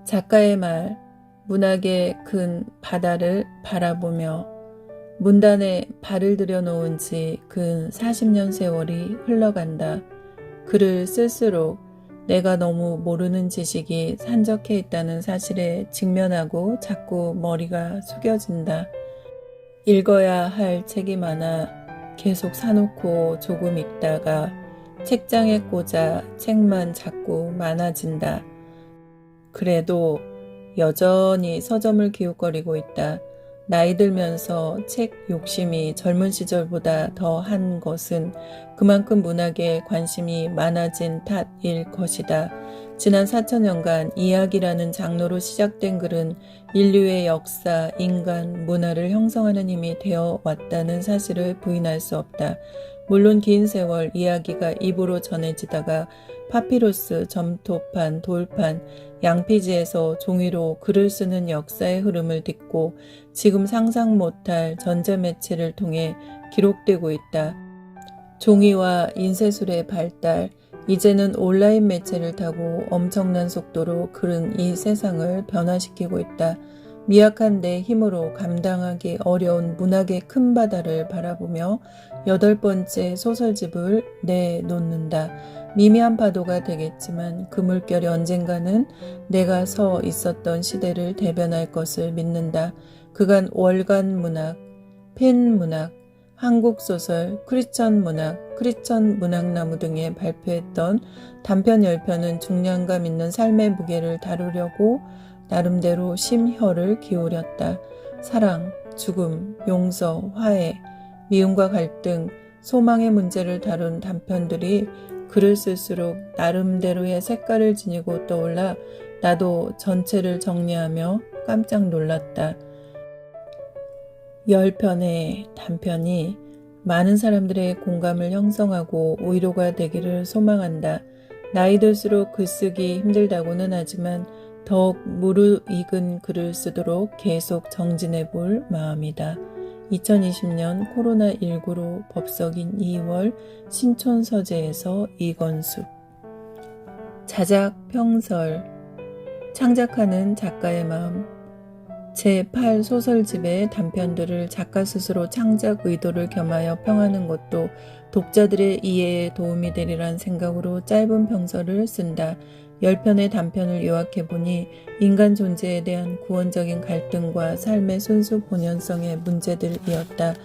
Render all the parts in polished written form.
작가의 말, 문학의 큰 바다를 바라보며 문단에 발을 들여놓은 지 근 40년 세월이 흘러간다. 글을 쓸수록 내가 너무 모르는 지식이 산적해 있다는 사실에 직면하고 자꾸 머리가 숙여진다. 읽어야 할 책이 많아 계속 사놓고 조금 읽다가 책장에 꽂아 책만 자꾸 많아진다. 그래도 여전히 서점을 기웃거리고 있다. 나이 들면서 책 욕심이 젊은 시절보다 더 한 것은 그만큼 문학에 관심이 많아진 탓일 것이다. 지난 4천년간 이야기라는 장르로 시작된 글은 인류의 역사, 인간, 문화를 형성하는 힘이 되어 왔다는 사실을 부인할 수 없다. 물론 긴 세월 이야기가 입으로 전해지다가 파피루스, 점토판, 돌판, 양피지에서 종이로 글을 쓰는 역사의 흐름을 딛고 지금 상상 못할 전자매체를 통해 기록되고 있다. 종이와 인쇄술의 발달, 이제는 온라인 매체를 타고 엄청난 속도로 글은 이 세상을 변화시키고 있다. 미약한 내 힘으로 감당하기 어려운 문학의 큰 바다를 바라보며 8번째 소설집을 내놓는다. 미미한 파도가 되겠지만 그 물결이 언젠가는 내가 서 있었던 시대를 대변할 것을 믿는다. 그간 월간 문학, 펜 문학, 한국 소설, 크리스천 문학나무 등에 발표했던 단편 10편은 중량감 있는 삶의 무게를 다루려고 나름대로 심혈을 기울였다. 사랑, 죽음, 용서, 화해, 미움과 갈등, 소망의 문제를 다룬 단편들이 글을 쓸수록 나름대로의 색깔을 지니고 떠올라 나도 전체를 정리하며 깜짝 놀랐다. 10편의 단편이 많은 사람들의 공감을 형성하고 위로가 되기를 소망한다. 나이 들수록 글쓰기 힘들다고는 하지만 더욱 무르익은 글을 쓰도록 계속 정진해 볼 마음이다. 2020년 코로나19로 법석인 2월 신촌서재에서 이건숙. 자작평설, 창작하는 작가의 마음. 제8소설집의 단편들을 작가 스스로 창작 의도를 겸하여 평하는 것도 독자들의 이해에 도움이 되리란 생각으로 짧은 평설을 쓴다. 10편의 단편을 요약해보니 인간 존재에 대한 구원적인 갈등과 삶의 순수 본연성의 문제들이었다.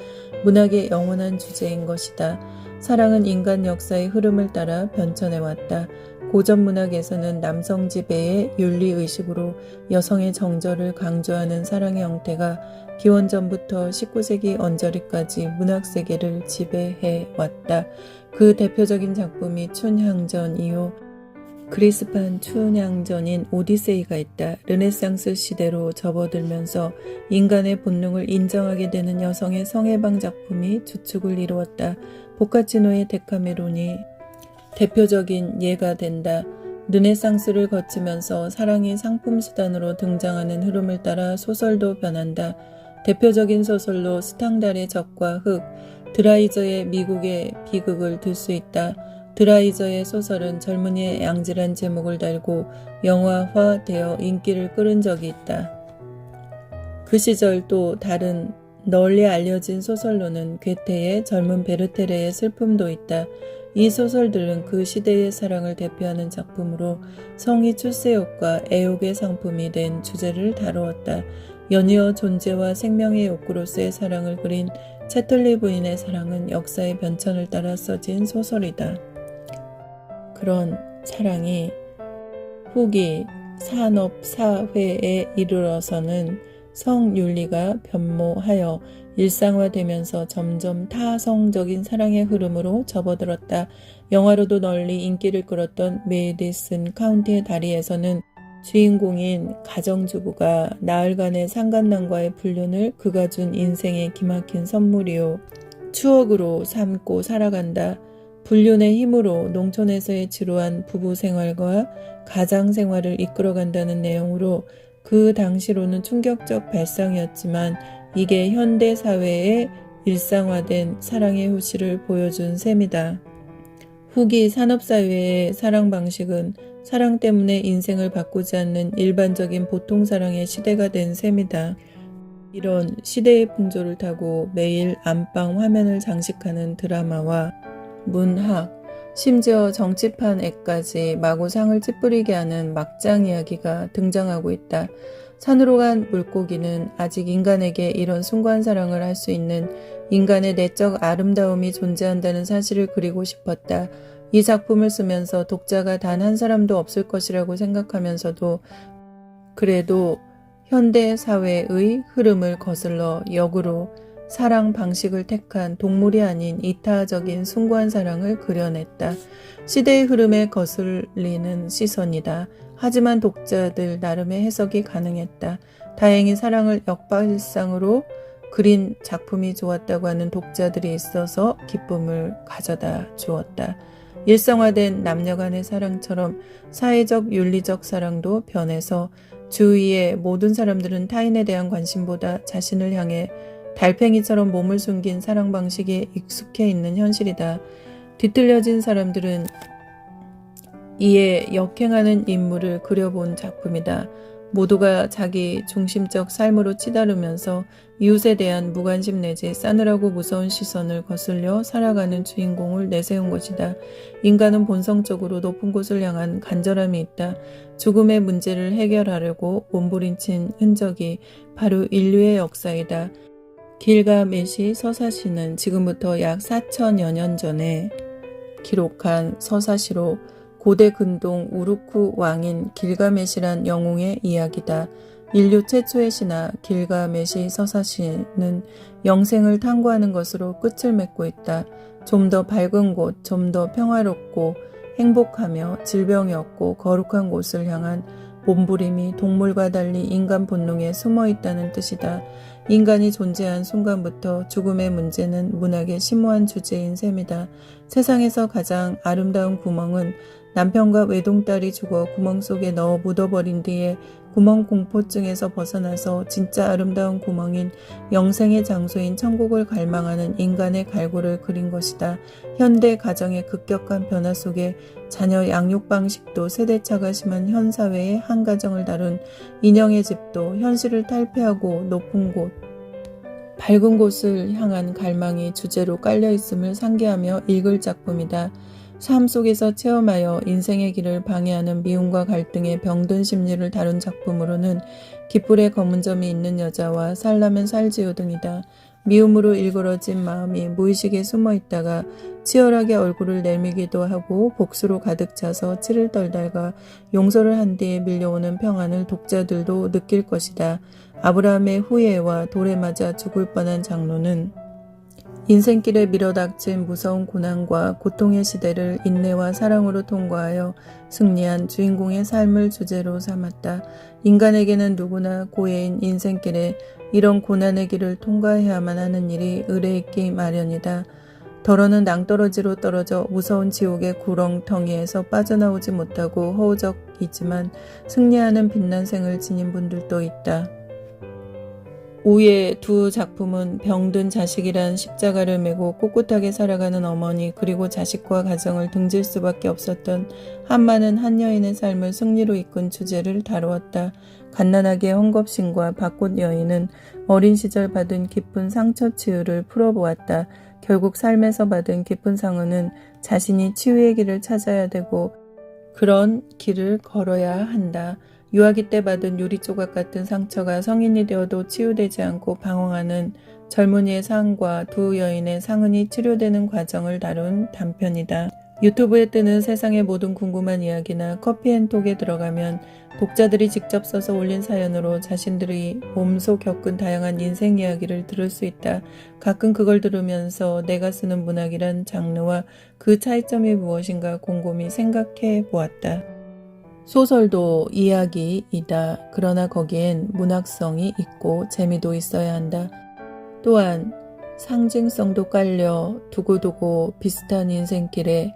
문학의 영원한 주제인 것이다. 사랑은 인간 역사의 흐름을 따라 변천해왔다. 고전 문학에서는 남성 지배의 윤리의식으로 여성의 정절을 강조하는 사랑의 형태가 기원전부터 19세기 언저리까지 문학세계를 지배해왔다. 그 대표적인 작품이 춘향전이요. 그리스판 춘향전인 오디세이가 있다. 르네상스 시대로 접어들면서 인간의 본능을 인정하게 되는 여성의 성해방 작품이 주축을 이루었다. 보카치노의 데카메론이 대표적인 예가 된다. 르네상스를 거치면서 사랑이 상품 수단으로 등장하는 흐름을 따라 소설도 변한다. 대표적인 소설로 스탕달의 적과 흙, 드라이저의 미국의 비극을 들 수 있다. 드라이저의 소설은 젊은이의 양질한 제목을 달고 영화화되어 인기를 끌은 적이 있다. 그 시절 또 다른 널리 알려진 소설로는 괴테의 젊은 베르테르의 슬픔도 있다. 이 소설들은 그 시대의 사랑을 대표하는 작품으로 성이 출세욕과 애욕의 상품이 된 주제를 다루었다. 연이어 존재와 생명의 욕구로서의 사랑을 그린 채틀리 부인의 사랑은 역사의 변천을 따라 써진 소설이다. 그런 사랑이 후기 산업사회에 이르러서는 성윤리가 변모하여 일상화되면서 점점 타성적인 사랑의 흐름으로 접어들었다. 영화로도 널리 인기를 끌었던 메디슨 카운티의 다리에서는 주인공인 가정주부가 나흘간의 상간남과의 불륜을 그가 준 인생의 기막힌 선물이요. 추억으로 삼고 살아간다. 불륜의 힘으로 농촌에서의 지루한 부부 생활과 가장 생활을 이끌어간다는 내용으로 그 당시로는 충격적 발상이었지만 이게 현대 사회의 일상화된 사랑의 효시를 보여준 셈이다. 후기 산업사회의 사랑 방식은 사랑 때문에 인생을 바꾸지 않는 일반적인 보통사랑의 시대가 된 셈이다. 이런 시대의 풍조를 타고 매일 안방 화면을 장식하는 드라마와 문학, 심지어 정치판에까지 마구 상을 찌푸리게 하는 막장 이야기가 등장하고 있다. 산으로 간 물고기는 아직 인간에게 이런 숭고한 사랑을 할 수 있는 인간의 내적 아름다움이 존재한다는 사실을 그리고 싶었다. 이 작품을 쓰면서 독자가 단 한 사람도 없을 것이라고 생각하면서도 그래도 현대 사회의 흐름을 거슬러 역으로 사랑 방식을 택한 동물이 아닌 이타적인 숭고한 사랑을 그려냈다. 시대의 흐름에 거슬리는 시선이다. 하지만 독자들 나름의 해석이 가능했다. 다행히 사랑을 역발상으로 그린 작품이 좋았다고 하는 독자들이 있어서 기쁨을 가져다 주었다. 일상화된 남녀 간의 사랑처럼 사회적 윤리적 사랑도 변해서 주위의 모든 사람들은 타인에 대한 관심보다 자신을 향해 달팽이처럼 몸을 숨긴 사랑 방식에 익숙해 있는 현실이다. 뒤틀려진 사람들은 이에 역행하는 인물을 그려본 작품이다. 모두가 자기 중심적 삶으로 치다르면서 이웃에 대한 무관심 내지 싸늘하고 무서운 시선을 거슬려 살아가는 주인공을 내세운 것이다. 인간은 본성적으로 높은 곳을 향한 간절함이 있다. 죽음의 문제를 해결하려고 몸부림친 흔적이 바로 인류의 역사이다. 길가메시 서사시는 지금부터 약 4천여 년 전에 기록한 서사시로 고대 근동 우루크 왕인 길가메시란 영웅의 이야기다. 인류 최초의 신화 길가메시 서사시는 영생을 탐구하는 것으로 끝을 맺고 있다. 좀 더 밝은 곳, 좀 더 평화롭고 행복하며 질병이 없고 거룩한 곳을 향한 몸부림이 동물과 달리 인간 본능에 숨어 있다는 뜻이다. 인간이 존재한 순간부터 죽음의 문제는 문학의 심오한 주제인 셈이다. 세상에서 가장 아름다운 구멍은 남편과 외동딸이 죽어 구멍 속에 넣어 묻어버린 뒤에 구멍 공포증에서 벗어나서 진짜 아름다운 구멍인 영생의 장소인 천국을 갈망하는 인간의 갈구를 그린 것이다. 현대 가정의 급격한 변화 속에 자녀 양육 방식도 세대차가 심한 현 사회의 한 가정을 다룬 인형의 집도 현실을 탈피하고 높은 곳, 밝은 곳을 향한 갈망이 주제로 깔려있음을 상기하며 읽을 작품이다. 삶 속에서 체험하여 인생의 길을 방해하는 미움과 갈등의 병든 심리를 다룬 작품으로는 깃불에 검은 점이 있는 여자와 살라면 살지요 등이다. 미움으로 일그러진 마음이 무의식에 숨어 있다가 치열하게 얼굴을 내밀기도 하고 복수로 가득 차서 치를 떨다가 용서를 한 뒤에 밀려오는 평안을 독자들도 느낄 것이다. 아브라함의 후예와 돌에 맞아 죽을 뻔한 장로는 인생길에 밀어닥친 무서운 고난과 고통의 시대를 인내와 사랑으로 통과하여 승리한 주인공의 삶을 주제로 삼았다. 인간에게는 누구나 고해인 인생길에 이런 고난의 길을 통과해야만 하는 일이 의뢰있기 마련이다. 더러는 낭떠러지로 떨어져 무서운 지옥의 구렁텅이에서 빠져나오지 못하고 허우적이지만 승리하는 빛난 생을 지닌 분들도 있다. 우의 두 작품은 병든 자식이란 십자가를 메고 꿋꿋하게 살아가는 어머니 그리고 자식과 가정을 등질 수밖에 없었던 한많은 한 여인의 삶을 승리로 이끈 주제를 다루었다. 갓난아기의 헝겊신과 밭꽃 여인은 어린 시절 받은 깊은 상처 치유를 풀어보았다. 결국 삶에서 받은 깊은 상흔은 자신이 치유의 길을 찾아야 되고 그런 길을 걸어야 한다. 유아기 때 받은 유리조각 같은 상처가 성인이 되어도 치유되지 않고 방황하는 젊은이의 삶과 두 여인의 상흔이 치료되는 과정을 다룬 단편이다. 유튜브에 뜨는 세상의 모든 궁금한 이야기나 커피앤톡에 들어가면 독자들이 직접 써서 올린 사연으로 자신들이 몸소 겪은 다양한 인생 이야기를 들을 수 있다. 가끔 그걸 들으면서 내가 쓰는 문학이란 장르와 그 차이점이 무엇인가 곰곰이 생각해 보았다. 소설도 이야기이다. 그러나 거기엔 문학성이 있고 재미도 있어야 한다. 또한 상징성도 깔려 두고두고 비슷한 인생길에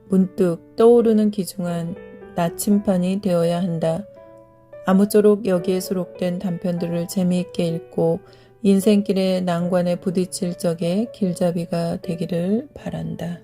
문득 떠오르는 귀중한 나침판이 되어야 한다. 아무쪼록 여기에 수록된 단편들을 재미있게 읽고 인생길의 난관에 부딪힐 적에 길잡이가 되기를 바란다.